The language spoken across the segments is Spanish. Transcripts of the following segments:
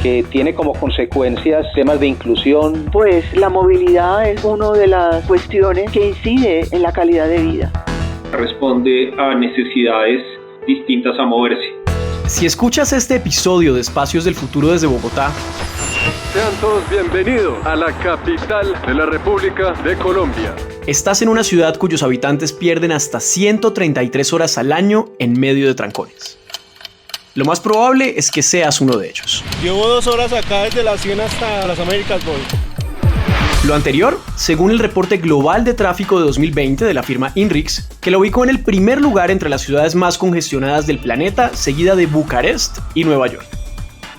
que tiene como consecuencias temas de inclusión. Pues la movilidad es una de las cuestiones que incide en la calidad de vida. Responde a necesidades distintas a moverse. Si escuchas este episodio de Espacios del Futuro desde Bogotá, sean todos bienvenidos a la capital de la República de Colombia. Estás en una ciudad cuyos habitantes pierden hasta 133 horas al año en medio de trancones. Lo más probable es que seas uno de ellos. Llevo 2 horas acá desde la 100 hasta las Américas voy. Lo anterior, según el reporte global de tráfico de 2020 de la firma INRIX, que lo ubicó en el primer lugar entre las ciudades más congestionadas del planeta, seguida de Bucarest y Nueva York.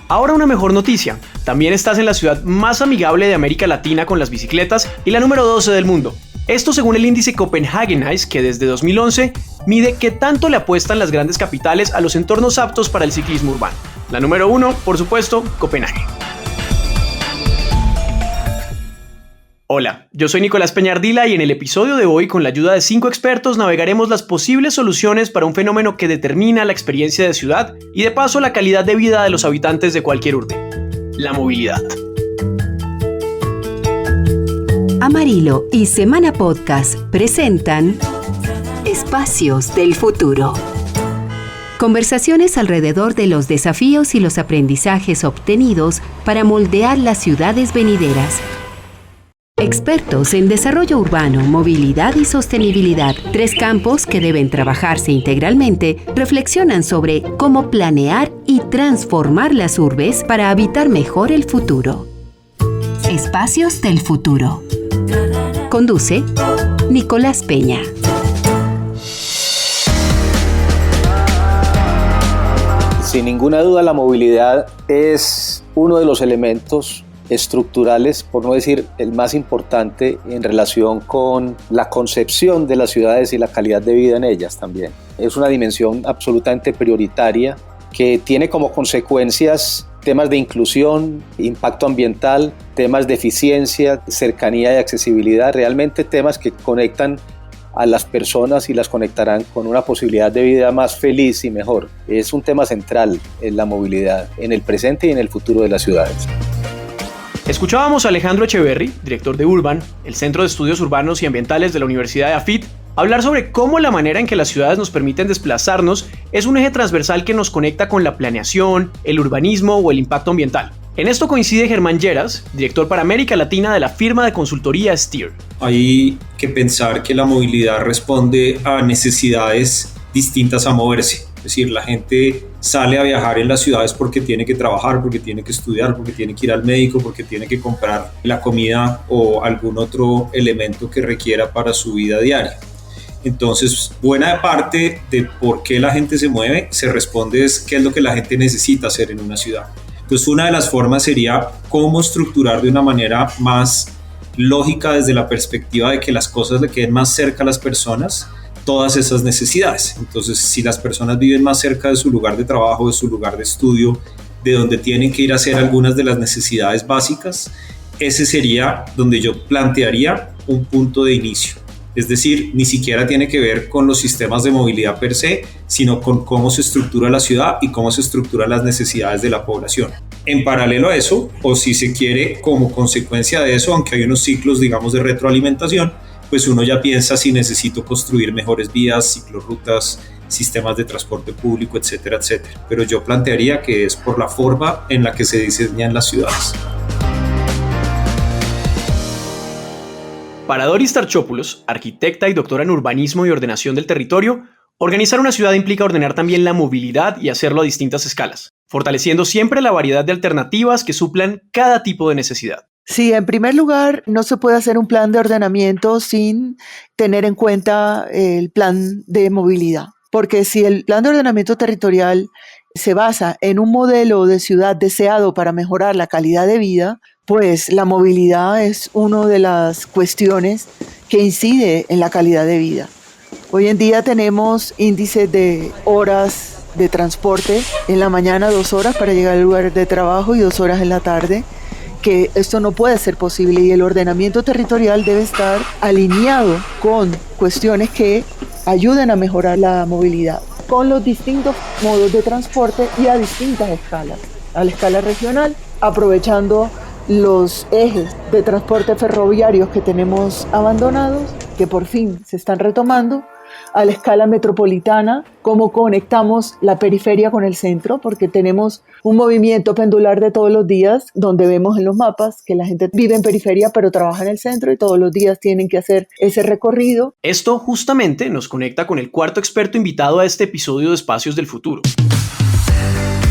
Ahora una mejor noticia, también estás en la ciudad más amigable de América Latina con las bicicletas y la número 12 del mundo. Esto según el índice Copenhagenize, que desde 2011 mide qué tanto le apuestan las grandes capitales a los entornos aptos para el ciclismo urbano. La número 1, por supuesto, Copenhague. Hola, yo soy Nicolás Peñardila y en el episodio de hoy, con la ayuda de 5 expertos, navegaremos las posibles soluciones para un fenómeno que determina la experiencia de ciudad y de paso la calidad de vida de los habitantes de cualquier urbe: la movilidad. Amarillo y Semana Podcast presentan Espacios del Futuro. Conversaciones alrededor de los desafíos y los aprendizajes obtenidos para moldear las ciudades venideras. Expertos en desarrollo urbano, movilidad y sostenibilidad, 3 campos que deben trabajarse integralmente, reflexionan sobre cómo planear y transformar las urbes para habitar mejor el futuro. Espacios del Futuro. Conduce Nicolás Peña. Sin ninguna duda, la movilidad es uno de los elementos estructurales, por no decir el más importante, en relación con la concepción de las ciudades y la calidad de vida en ellas también. Es una dimensión absolutamente prioritaria que tiene como consecuencias temas de inclusión, impacto ambiental, temas de eficiencia, cercanía y accesibilidad, realmente temas que conectan a las personas y las conectarán con una posibilidad de vida más feliz y mejor. Es un tema central en la movilidad, en el presente y en el futuro de las ciudades. Escuchábamos a Alejandro Echeverry, director de Urban, el Centro de Estudios Urbanos y Ambientales de la Universidad de AFIT, hablar sobre cómo la manera en que las ciudades nos permiten desplazarnos es un eje transversal que nos conecta con la planeación, el urbanismo o el impacto ambiental. En esto coincide Germán Lleras, director para América Latina de la firma de consultoría Steer. Hay que pensar que la movilidad responde a necesidades distintas a moverse. Es decir, la gente sale a viajar en las ciudades porque tiene que trabajar, porque tiene que estudiar, porque tiene que ir al médico, porque tiene que comprar la comida o algún otro elemento que requiera para su vida diaria. Entonces, buena parte de por qué la gente se mueve se responde es qué es lo que la gente necesita hacer en una ciudad. Entonces, una de las formas sería cómo estructurar de una manera más lógica desde la perspectiva de que las cosas le queden más cerca a las personas todas esas necesidades. Entonces, si las personas viven más cerca de su lugar de trabajo, de su lugar de estudio, de donde tienen que ir a hacer algunas de las necesidades básicas, ese sería donde yo plantearía un punto de inicio. Es decir, ni siquiera tiene que ver con los sistemas de movilidad per se, sino con cómo se estructura la ciudad y cómo se estructuran las necesidades de la población. En paralelo a eso, o si se quiere como consecuencia de eso, aunque hay unos ciclos, digamos, de retroalimentación, pues uno ya piensa si necesito construir mejores vías, ciclorrutas, sistemas de transporte público, etcétera, etcétera. Pero yo plantearía que es por la forma en la que se diseñan las ciudades. Para Doris Tarchopoulos, arquitecta y doctora en urbanismo y ordenación del territorio, organizar una ciudad implica ordenar también la movilidad y hacerlo a distintas escalas, fortaleciendo siempre la variedad de alternativas que suplan cada tipo de necesidad. Sí, en primer lugar, no se puede hacer un plan de ordenamiento sin tener en cuenta el plan de movilidad, porque si el plan de ordenamiento territorial se basa en un modelo de ciudad deseado para mejorar la calidad de vida, pues la movilidad es una de las cuestiones que incide en la calidad de vida. Hoy en día tenemos índices de horas de transporte, en la mañana 2 horas para llegar al lugar de trabajo y 2 horas en la tarde, que esto no puede ser posible y el ordenamiento territorial debe estar alineado con cuestiones que ayuden a mejorar la movilidad, con los distintos modos de transporte y a distintas escalas, a la escala regional aprovechando los ejes de transporte ferroviarios que tenemos abandonados, que por fin se están retomando, a la escala metropolitana, cómo conectamos la periferia con el centro, porque tenemos un movimiento pendular de todos los días, donde vemos en los mapas que la gente vive en periferia pero trabaja en el centro y todos los días tienen que hacer ese recorrido. Esto justamente nos conecta con el cuarto experto invitado a este episodio de Espacios del Futuro.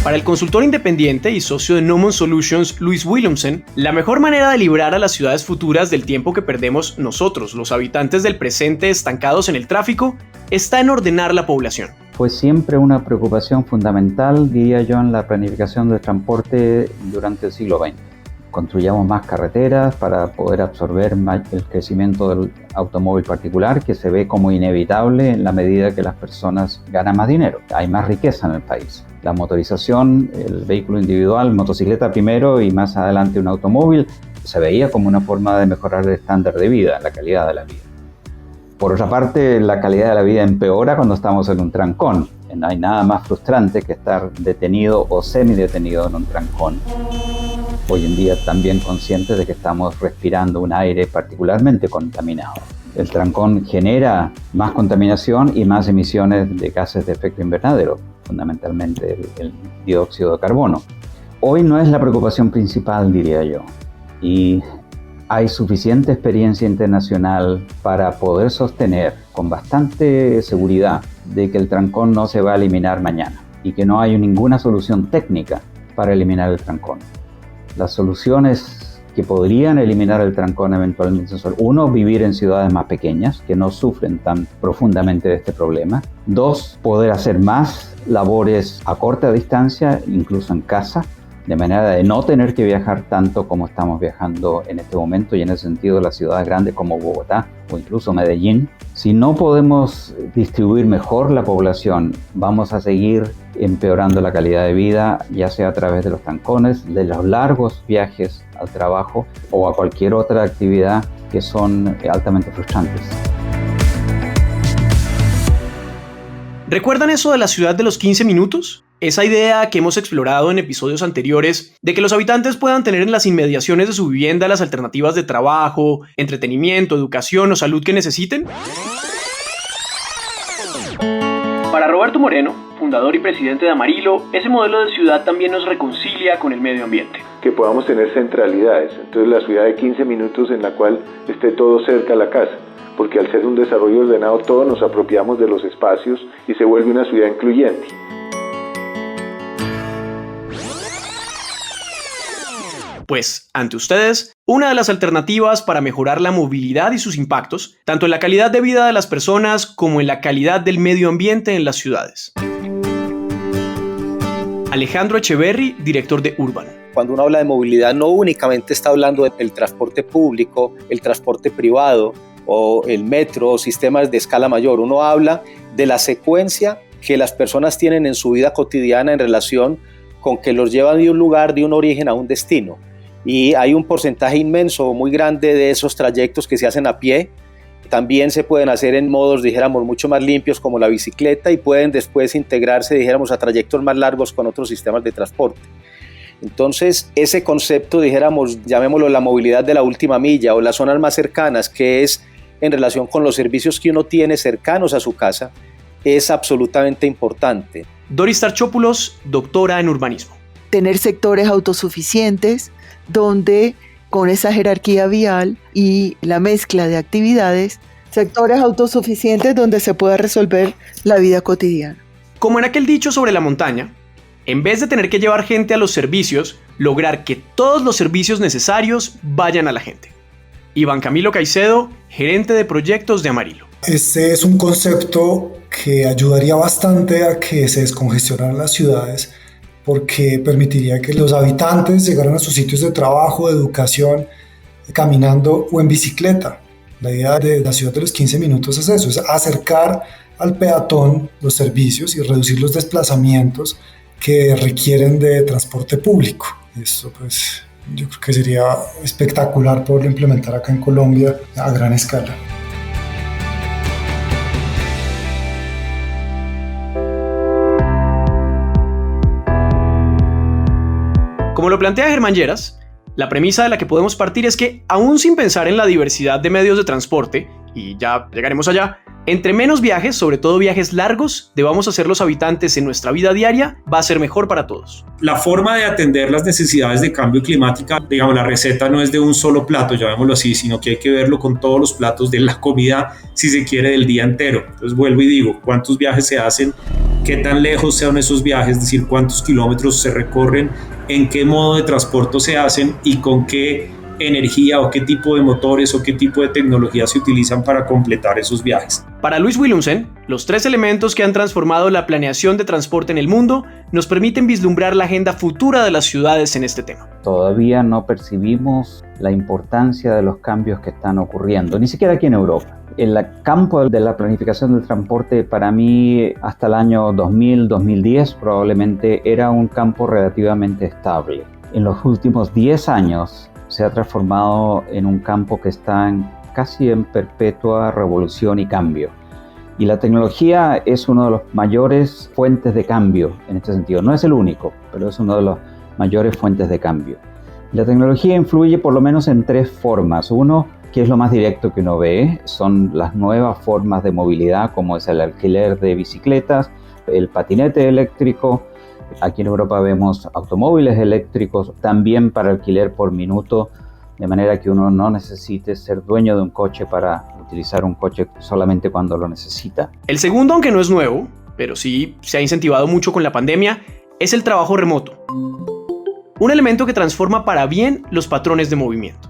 Para el consultor independiente y socio de Nomon Solutions, Luis Williamson, la mejor manera de librar a las ciudades futuras del tiempo que perdemos nosotros, los habitantes del presente estancados en el tráfico, está en ordenar la población. Fue siempre una preocupación fundamental, diría yo, en la planificación del transporte durante el siglo XX. Construyamos más carreteras para poder absorber el crecimiento del automóvil particular, que se ve como inevitable en la medida que las personas ganan más dinero. Hay más riqueza en el país. La motorización, el vehículo individual, motocicleta primero y más adelante un automóvil, se veía como una forma de mejorar el estándar de vida, la calidad de la vida. Por otra parte, la calidad de la vida empeora cuando estamos en un trancón. No hay nada más frustrante que estar detenido o semidetenido en un trancón. Hoy en día también conscientes de que estamos respirando un aire particularmente contaminado. El trancón genera más contaminación y más emisiones de gases de efecto invernadero, fundamentalmente el dióxido de carbono. Hoy no es la preocupación principal, diría yo, y hay suficiente experiencia internacional para poder sostener con bastante seguridad de que el trancón no se va a eliminar mañana y que no hay ninguna solución técnica para eliminar el trancón. Las soluciones que podrían eliminar el trancón eventualmente son: 1, vivir en ciudades más pequeñas que no sufren tan profundamente de este problema; 2, poder hacer más labores a corta distancia, incluso en casa, de manera de no tener que viajar tanto como estamos viajando en este momento, y en ese sentido las ciudades grandes como Bogotá o incluso Medellín. Si no podemos distribuir mejor la población, vamos a seguir empeorando la calidad de vida, ya sea a través de los trancones, de los largos viajes al trabajo o a cualquier otra actividad que son altamente frustrantes. ¿Recuerdan eso de la ciudad de los 15 minutos? Esa idea que hemos explorado en episodios anteriores de que los habitantes puedan tener en las inmediaciones de su vivienda las alternativas de trabajo, entretenimiento, educación o salud que necesiten. Para Roberto Moreno, fundador y presidente de Amarillo, ese modelo de ciudad también nos reconcilia con el medio ambiente. Que podamos tener centralidades, entonces la ciudad de 15 minutos en la cual esté todo cerca a la casa, porque al ser un desarrollo ordenado todos nos apropiamos de los espacios y se vuelve una ciudad incluyente. Pues, ante ustedes, una de las alternativas para mejorar la movilidad y sus impactos, tanto en la calidad de vida de las personas como en la calidad del medio ambiente en las ciudades. Alejandro Echeverry, director de Urban. Cuando uno habla de movilidad, no únicamente está hablando del transporte público, el transporte privado o el metro o sistemas de escala mayor. Uno habla de la secuencia que las personas tienen en su vida cotidiana en relación con que los llevan de un lugar, de un origen a un destino. Y hay un porcentaje inmenso, muy grande de esos trayectos que se hacen a pie. También se pueden hacer en modos, dijéramos, mucho más limpios como la bicicleta, y pueden después integrarse, dijéramos, a trayectos más largos con otros sistemas de transporte. Entonces, ese concepto, dijéramos, llamémoslo la movilidad de la última milla o las zonas más cercanas, que es en relación con los servicios que uno tiene cercanos a su casa, es absolutamente importante. Doris Tarchopoulos, doctora en urbanismo. Tener sectores autosuficientes donde, con esa jerarquía vial y la mezcla de actividades, sectores autosuficientes donde se pueda resolver la vida cotidiana. Como en aquel dicho sobre la montaña, en vez de tener que llevar gente a los servicios, lograr que todos los servicios necesarios vayan a la gente. Iván Camilo Caicedo, gerente de proyectos de Amarillo. Este es un concepto que ayudaría bastante a que se descongestionaran las ciudades, porque permitiría que los habitantes llegaran a sus sitios de trabajo, de educación, caminando o en bicicleta. La idea de la ciudad de los 15 minutos es eso, es acercar al peatón los servicios y reducir los desplazamientos que requieren de transporte público. Esto pues yo creo que sería espectacular poderlo implementar acá en Colombia a gran escala. Como lo plantea Germán Lleras, la premisa de la que podemos partir es que, aún sin pensar en la diversidad de medios de transporte, y ya llegaremos allá, entre menos viajes, sobre todo viajes largos, debamos hacer los habitantes en nuestra vida diaria, va a ser mejor para todos. La forma de atender las necesidades de cambio climático, digamos, la receta no es de un solo plato, llamémoslo así, sino que hay que verlo con todos los platos de la comida, si se quiere, del día entero. Entonces vuelvo y digo, ¿cuántos viajes se hacen? ¿Qué tan lejos sean esos viajes? Es decir, ¿cuántos kilómetros se recorren? ¿En qué modo de transporte se hacen? ¿Y con qué energía o qué tipo de motores o qué tipo de tecnología se utilizan para completar esos viajes? Para Luis Willumsen, los 3 elementos que han transformado la planeación de transporte en el mundo nos permiten vislumbrar la agenda futura de las ciudades en este tema. Todavía no percibimos la importancia de los cambios que están ocurriendo, ni siquiera aquí en Europa. El campo de la planificación del transporte, para mí, hasta el año 2000-2010 probablemente era un campo relativamente estable. En los últimos 10 años se ha transformado en un campo que está casi en perpetua revolución y cambio. Y la tecnología es una de las mayores fuentes de cambio en este sentido. No es el único, pero es una de las mayores fuentes de cambio. La tecnología influye por lo menos en 3 formas. Uno, que es lo más directo que uno ve, son las nuevas formas de movilidad, como es el alquiler de bicicletas, el patinete eléctrico. Aquí en Europa vemos automóviles eléctricos, también para alquiler por minuto, de manera que uno no necesite ser dueño de un coche para utilizar un coche solamente cuando lo necesita. El segundo, aunque no es nuevo, pero sí se ha incentivado mucho con la pandemia, es el trabajo remoto. Un elemento que transforma para bien los patrones de movimiento.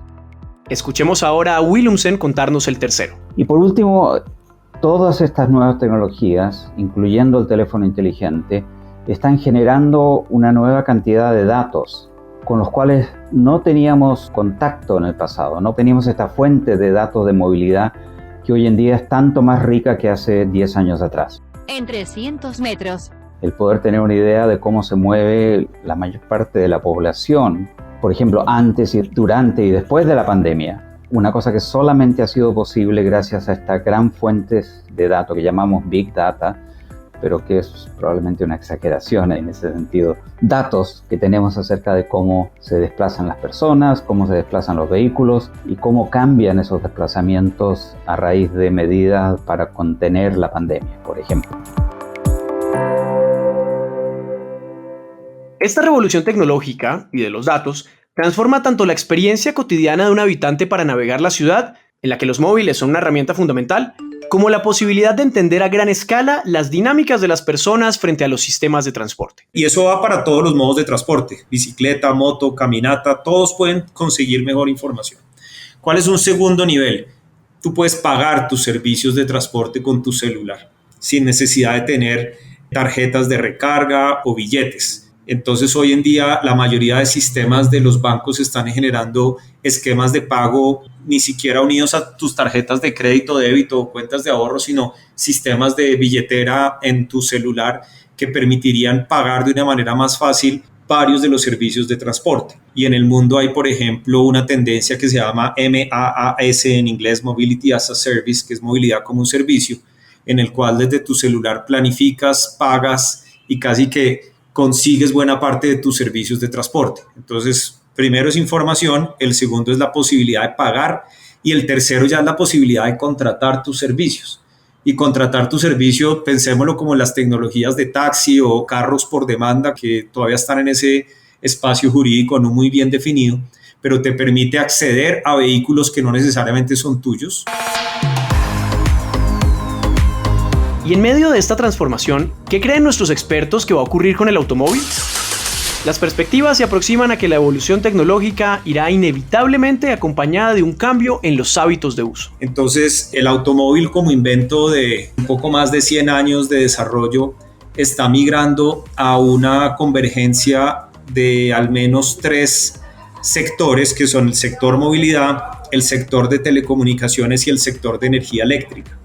Escuchemos ahora a Willumsen contarnos el tercero. Y por último, todas estas nuevas tecnologías, incluyendo el teléfono inteligente, están generando una nueva cantidad de datos con los cuales no teníamos contacto en el pasado, no teníamos esta fuente de datos de movilidad que hoy en día es tanto más rica que hace 10 años atrás. En 300 metros. El poder tener una idea de cómo se mueve la mayor parte de la población, por ejemplo, antes y durante y después de la pandemia, una cosa que solamente ha sido posible gracias a estas gran fuentes de datos que llamamos Big Data, pero que es probablemente una exageración en ese sentido. Datos que tenemos acerca de cómo se desplazan las personas, cómo se desplazan los vehículos y cómo cambian esos desplazamientos a raíz de medidas para contener la pandemia, por ejemplo. Esta revolución tecnológica y de los datos transforma tanto la experiencia cotidiana de un habitante para navegar la ciudad, en la que los móviles son una herramienta fundamental, como la posibilidad de entender a gran escala las dinámicas de las personas frente a los sistemas de transporte. Y eso va para todos los modos de transporte, bicicleta, moto, caminata, todos pueden conseguir mejor información. ¿Cuál es un segundo nivel? Tú puedes pagar tus servicios de transporte con tu celular, sin necesidad de tener tarjetas de recarga o billetes. Entonces, hoy en día, la mayoría de sistemas de los bancos están generando esquemas de pago ni siquiera unidos a tus tarjetas de crédito, débito o cuentas de ahorro, sino sistemas de billetera en tu celular que permitirían pagar de una manera más fácil varios de los servicios de transporte. Y en el mundo hay, por ejemplo, una tendencia que se llama MaaS en inglés, Mobility as a Service, que es movilidad como un servicio, en el cual desde tu celular planificas, pagas y casi que consigues buena parte de tus servicios de transporte. Entonces, primero es información, el segundo es la posibilidad de pagar y el tercero ya es la posibilidad de contratar tus servicios. Y contratar tu servicio, pensémoslo como las tecnologías de taxi o carros por demanda que todavía están en ese espacio jurídico no muy bien definido, pero te permite acceder a vehículos que no necesariamente son tuyos. Y en medio de esta transformación, ¿qué creen nuestros expertos que va a ocurrir con el automóvil? Las perspectivas se aproximan a que la evolución tecnológica irá inevitablemente acompañada de un cambio en los hábitos de uso. Entonces, el automóvil como invento de un poco más de 100 años de desarrollo está migrando a una convergencia de al menos 3 sectores, que son el sector movilidad, el sector de telecomunicaciones y el sector de energía eléctrica.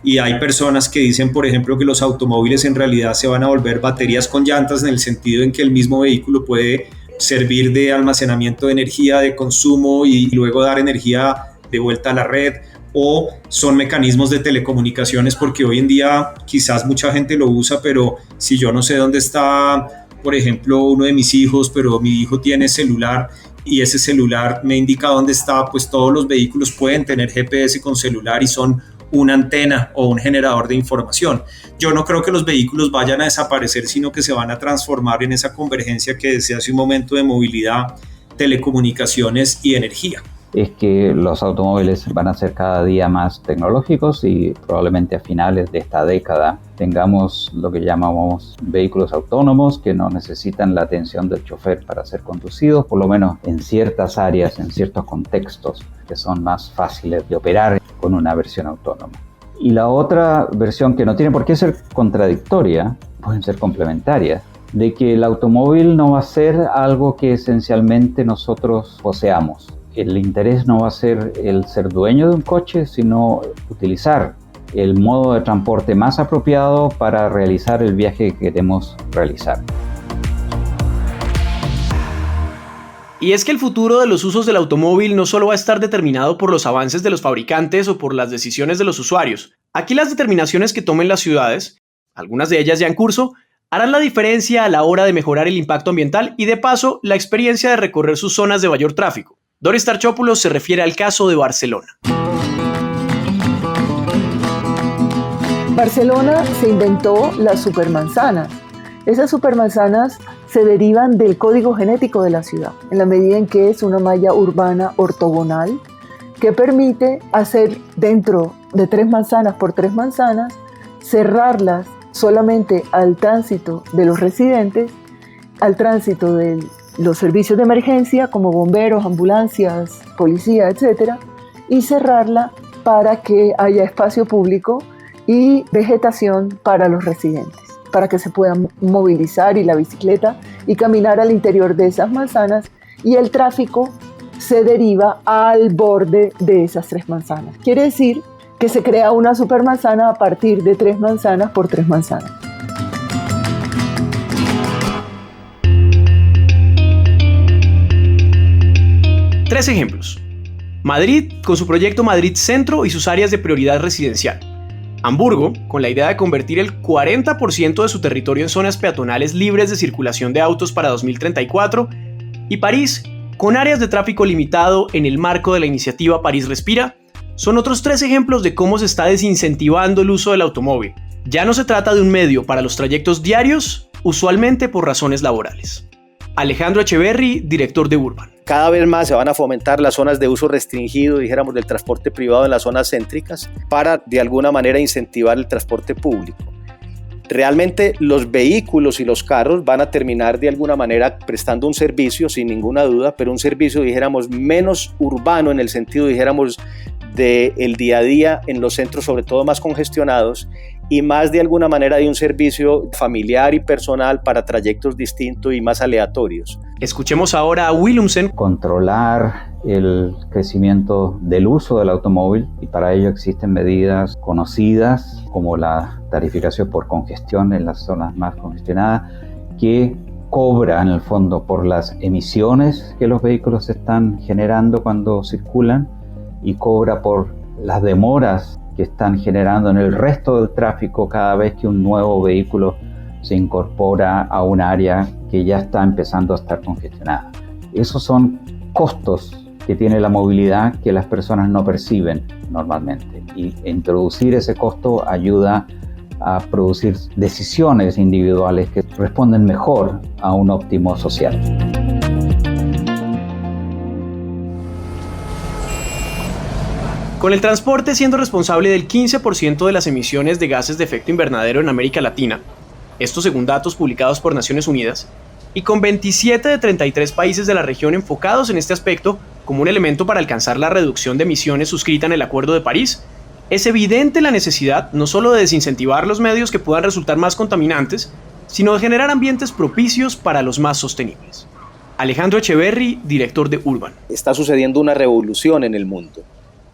Y hay personas que dicen, por ejemplo, que los automóviles en realidad se van a volver baterías con llantas, en el sentido en que el mismo vehículo puede servir de almacenamiento de energía, de consumo y luego dar energía de vuelta a la red, o son mecanismos de telecomunicaciones, porque hoy en día quizás mucha gente lo usa, pero si yo no sé dónde está por ejemplo, uno de mis hijos, pero mi hijo tiene celular y ese celular me indica dónde está, pues todos los vehículos pueden tener GPS con celular y son una antena o un generador de información. Yo no creo que los vehículos vayan a desaparecer, sino que se van a transformar en esa convergencia que decía hace un momento de movilidad, telecomunicaciones y energía. Es que los automóviles van a ser cada día más tecnológicos y probablemente a finales de esta década tengamos lo que llamamos vehículos autónomos que no necesitan la atención del chofer para ser conducidos, por lo menos en ciertas áreas, en ciertos contextos que son más fáciles de operar con una versión autónoma. Y la otra versión, que no tiene por qué ser contradictoria, pueden ser complementarias, de que el automóvil no va a ser algo que esencialmente nosotros poseamos. El interés no va a ser el ser dueño de un coche, sino utilizar el modo de transporte más apropiado para realizar el viaje que queremos realizar. Y es que el futuro de los usos del automóvil no solo va a estar determinado por los avances de los fabricantes o por las decisiones de los usuarios. Aquí las determinaciones que tomen las ciudades, algunas de ellas ya en curso, harán la diferencia a la hora de mejorar el impacto ambiental y de paso la experiencia de recorrer sus zonas de mayor tráfico. Doris Tarchopoulos se refiere al caso de Barcelona. Barcelona se inventó las supermanzanas. Esas supermanzanas se derivan del código genético de la ciudad, en la medida en que es una malla urbana ortogonal que permite hacer dentro de 3 manzanas por 3 manzanas, cerrarlas solamente al tránsito de los residentes, al tránsito de los servicios de emergencia como bomberos, ambulancias, policía, etc. y cerrarla para que haya espacio público y vegetación para los residentes, para que se puedan movilizar y la bicicleta y caminar al interior de esas manzanas, y el tráfico se deriva al borde de esas 3 manzanas. Quiere decir que se crea una supermanzana a partir de 3 manzanas por 3 manzanas. Tres ejemplos. Madrid, con su proyecto Madrid Centro y sus áreas de prioridad residencial. Hamburgo, con la idea de convertir el 40% de su territorio en zonas peatonales libres de circulación de autos para 2034. Y París, con áreas de tráfico limitado en el marco de la iniciativa París Respira, son otros 3 ejemplos de cómo se está desincentivando el uso del automóvil. Ya no se trata de un medio para los trayectos diarios, usualmente por razones laborales. Alejandro Echeverry, director de Urban. Cada vez más se van a fomentar las zonas de uso restringido, dijéramos, del transporte privado en las zonas céntricas para, de alguna manera, incentivar el transporte público. Realmente los vehículos y los carros van a terminar de alguna manera prestando un servicio, sin ninguna duda, pero un servicio, dijéramos, menos urbano en el sentido, dijéramos, del día a día en los centros, sobre todo más congestionados, y más de alguna manera de un servicio familiar y personal para trayectos distintos y más aleatorios. Escuchemos ahora a Willumsen. Controlar el crecimiento del uso del automóvil, y para ello existen medidas conocidas como la tarificación por congestión en las zonas más congestionadas, que cobra en el fondo por las emisiones que los vehículos están generando cuando circulan y cobra por las demoras que están generando en el resto del tráfico cada vez que un nuevo vehículo se incorpora a un área que ya está empezando a estar congestionada. Esos son costos que tiene la movilidad que las personas no perciben normalmente, y introducir ese costo ayuda a producir decisiones individuales que responden mejor a un óptimo social. Con el transporte siendo responsable del 15% de las emisiones de gases de efecto invernadero en América Latina, esto según datos publicados por Naciones Unidas, y con 27 de 33 países de la región enfocados en este aspecto como un elemento para alcanzar la reducción de emisiones suscrita en el Acuerdo de París, es evidente la necesidad no solo de desincentivar los medios que puedan resultar más contaminantes, sino de generar ambientes propicios para los más sostenibles. Alejandro Echeverry, director de Urban. Está sucediendo una revolución en el mundo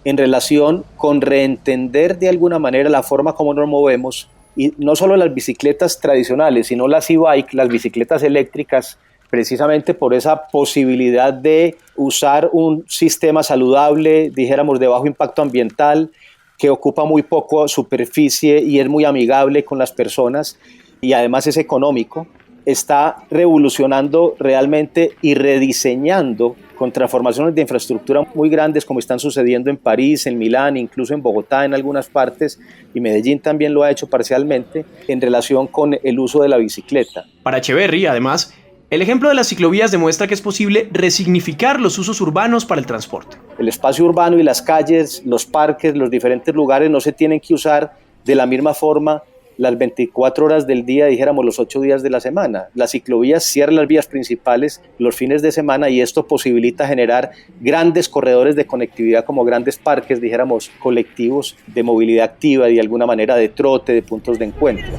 en relación con reentender de alguna manera la forma como nos movemos, y no solo las bicicletas tradicionales, sino las e-bike, las bicicletas eléctricas, precisamente por esa posibilidad de usar un sistema saludable, dijéramos, de bajo impacto ambiental, que ocupa muy poco superficie y es muy amigable con las personas y además es económico. está revolucionando realmente y rediseñando con transformaciones de infraestructura muy grandes como están sucediendo en París, en Milán, incluso en Bogotá en algunas partes, y Medellín también lo ha hecho parcialmente, en relación con el uso de la bicicleta. Para Echeverry, además, el ejemplo de las ciclovías demuestra que es posible resignificar los usos urbanos para el transporte. El espacio urbano y las calles, los parques, los diferentes lugares no se tienen que usar de la misma forma las 24 horas del día, dijéramos los 8 días de la semana. Las ciclovías cierran las vías principales los fines de semana y esto posibilita generar grandes corredores de conectividad como grandes parques, dijéramos, colectivos de movilidad activa y de alguna manera de trote, de puntos de encuentro.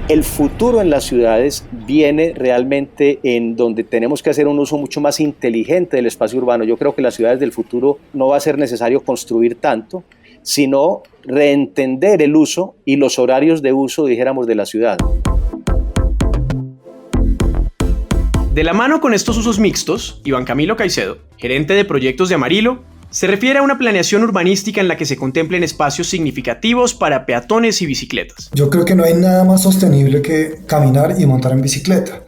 El futuro en las ciudades viene realmente en donde tenemos que hacer un uso mucho más inteligente del espacio urbano. Yo creo que las ciudades del futuro no va a ser necesario construir tanto, sino reentender el uso y los horarios de uso, dijéramos, de la ciudad. De la mano con estos usos mixtos, Iván Camilo Caicedo, gerente de proyectos de Amarillo, se refiere a una planeación urbanística en la que se contemplen espacios significativos para peatones y bicicletas. Yo creo que no hay nada más sostenible que caminar y montar en bicicleta.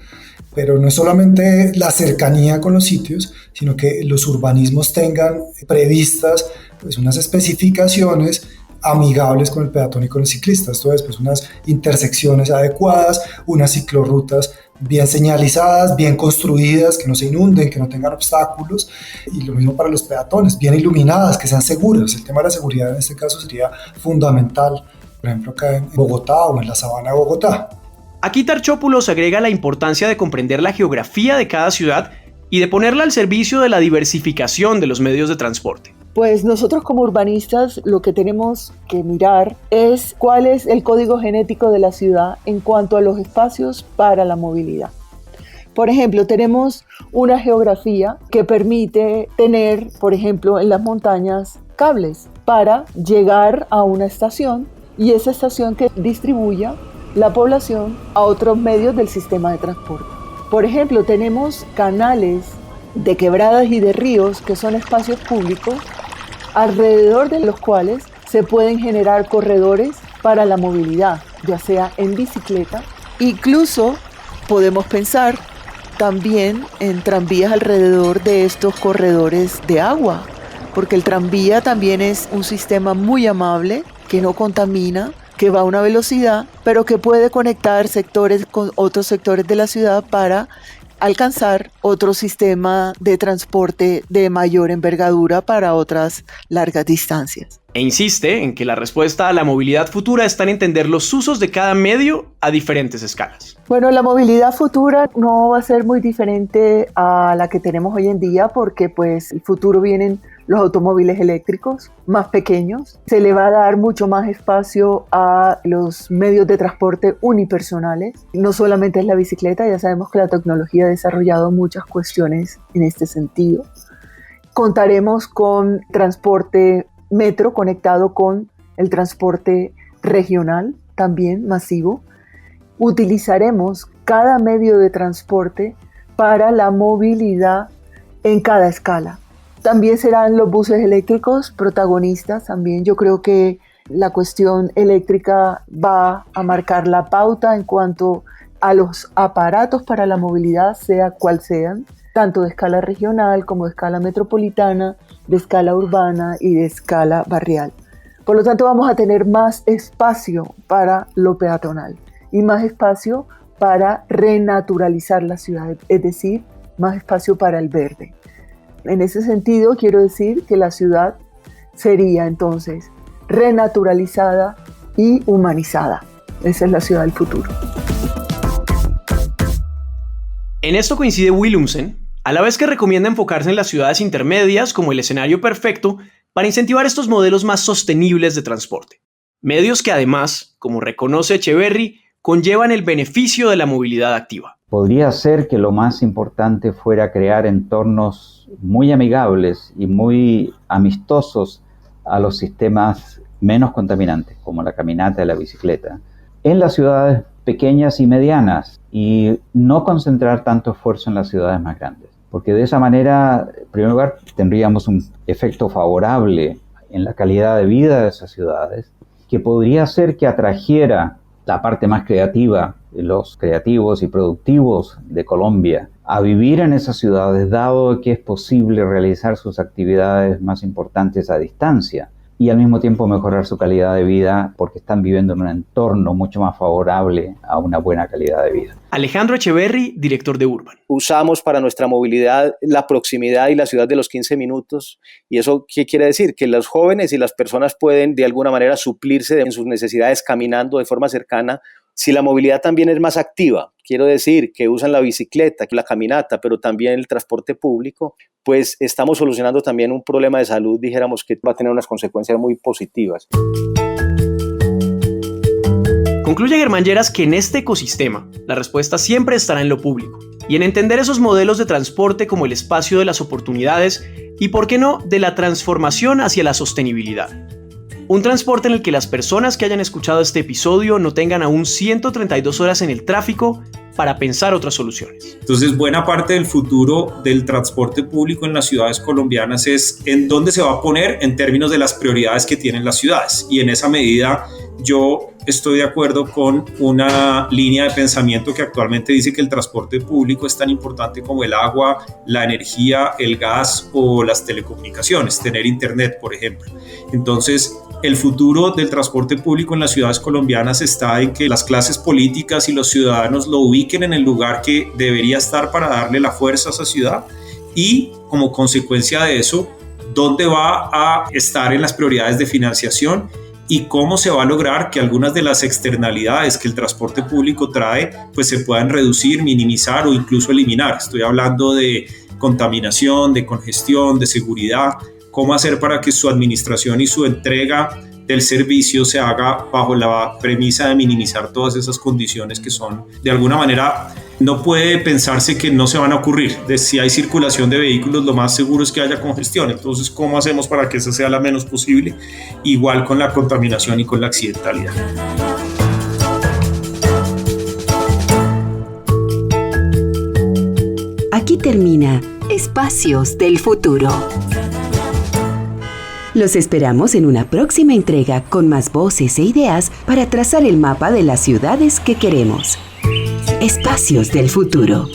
Pero no es solamente la cercanía con los sitios, sino que los urbanismos tengan previstas pues, unas especificaciones amigables con el peatón y con el ciclista. Esto es, pues, unas intersecciones adecuadas, unas ciclorrutas bien señalizadas, bien construidas, que no se inunden, que no tengan obstáculos, y lo mismo para los peatones, bien iluminadas, que sean seguras. El tema de la seguridad en este caso sería fundamental, por ejemplo acá en Bogotá o en la sabana de Bogotá. Aquí Tarchopoulos agrega la importancia de comprender la geografía de cada ciudad y de ponerla al servicio de la diversificación de los medios de transporte. Pues nosotros como urbanistas lo que tenemos que mirar es cuál es el código genético de la ciudad en cuanto a los espacios para la movilidad. Por ejemplo, tenemos una geografía que permite tener, por ejemplo, en las montañas, cables para llegar a una estación y esa estación que distribuya la población a otros medios del sistema de transporte. Por ejemplo, tenemos canales de quebradas y de ríos que son espacios públicos alrededor de los cuales se pueden generar corredores para la movilidad, ya sea en bicicleta. Incluso podemos pensar también en tranvías alrededor de estos corredores de agua, porque el tranvía también es un sistema muy amable que no contamina, que va a una velocidad, pero que puede conectar sectores con otros sectores de la ciudad para alcanzar otro sistema de transporte de mayor envergadura para otras largas distancias. E insiste en que la respuesta a la movilidad futura está en entender los usos de cada medio a diferentes escalas. Bueno, la movilidad futura no va a ser muy diferente a la que tenemos hoy en día porque pues el futuro vienen los automóviles eléctricos más pequeños. Se le va a dar mucho más espacio a los medios de transporte unipersonales. No solamente es la bicicleta, ya sabemos que la tecnología ha desarrollado muchas cuestiones en este sentido. Contaremos con transporte metro conectado con el transporte regional, también masivo. Utilizaremos cada medio de transporte para la movilidad en cada escala. También serán los buses eléctricos protagonistas también. Yo creo que la cuestión eléctrica va a marcar la pauta en cuanto a los aparatos para la movilidad, sea cual sean, tanto de escala regional como de escala metropolitana, de escala urbana y de escala barrial. Por lo tanto, vamos a tener más espacio para lo peatonal y más espacio para renaturalizar la ciudad, es decir, más espacio para el verde. En ese sentido, quiero decir que la ciudad sería entonces renaturalizada y humanizada. Esa es la ciudad del futuro. En esto coincide Willumsen, a la vez que recomienda enfocarse en las ciudades intermedias como el escenario perfecto para incentivar estos modelos más sostenibles de transporte. Medios que además, como reconoce Echeverry, conllevan el beneficio de la movilidad activa. Podría ser que lo más importante fuera crear entornos muy amigables y muy amistosos a los sistemas menos contaminantes, como la caminata y la bicicleta, en las ciudades pequeñas y medianas, y no concentrar tanto esfuerzo en las ciudades más grandes. Porque de esa manera, en primer lugar, tendríamos un efecto favorable en la calidad de vida de esas ciudades, que podría ser que atrajera la parte más creativa los creativos y productivos de Colombia a vivir en esas ciudades, dado que es posible realizar sus actividades más importantes a distancia y al mismo tiempo mejorar su calidad de vida porque están viviendo en un entorno mucho más favorable a una buena calidad de vida. Alejandro Echeverry, director de Urban. Usamos para nuestra movilidad la proximidad y la ciudad de los 15 minutos. ¿Y eso qué quiere decir? Que los jóvenes y las personas pueden de alguna manera suplirse en sus necesidades caminando de forma cercana. Si la movilidad también es más activa, quiero decir que usan la bicicleta, la caminata, pero también el transporte público, pues estamos solucionando también un problema de salud, dijéramos, que va a tener unas consecuencias muy positivas. Concluye Germán Lleras que en este ecosistema la respuesta siempre estará en lo público y en entender esos modelos de transporte como el espacio de las oportunidades y, por qué no, de la transformación hacia la sostenibilidad. Un transporte en el que las personas que hayan escuchado este episodio no tengan aún 132 horas en el tráfico para pensar otras soluciones. Entonces, buena parte del futuro del transporte público en las ciudades colombianas es en dónde se va a poner en términos de las prioridades que tienen las ciudades. Y en esa medida, yo estoy de acuerdo con una línea de pensamiento que actualmente dice que el transporte público es tan importante como el agua, la energía, el gas o las telecomunicaciones, tener internet, por ejemplo. Entonces, el futuro del transporte público en las ciudades colombianas está en que las clases políticas y los ciudadanos lo ubiquen en el lugar que debería estar para darle la fuerza a esa ciudad y, como consecuencia de eso, dónde va a estar en las prioridades de financiación y cómo se va a lograr que algunas de las externalidades que el transporte público trae pues se puedan reducir, minimizar o incluso eliminar. Estoy hablando de contaminación, de congestión, de seguridad. ¿Cómo hacer para que su administración y su entrega del servicio se haga bajo la premisa de minimizar todas esas condiciones que son, de alguna manera, no puede pensarse que no se van a ocurrir? Si hay circulación de vehículos, lo más seguro es que haya congestión. Entonces, ¿cómo hacemos para que esa sea la menos posible? Igual con la contaminación y con la accidentalidad. Aquí termina Espacios del Futuro. Los esperamos en una próxima entrega con más voces e ideas para trazar el mapa de las ciudades que queremos. Espacios del Futuro.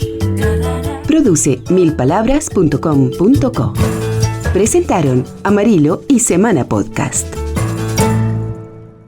Produce milpalabras.com.co. Presentaron Amarillo y Semana Podcast.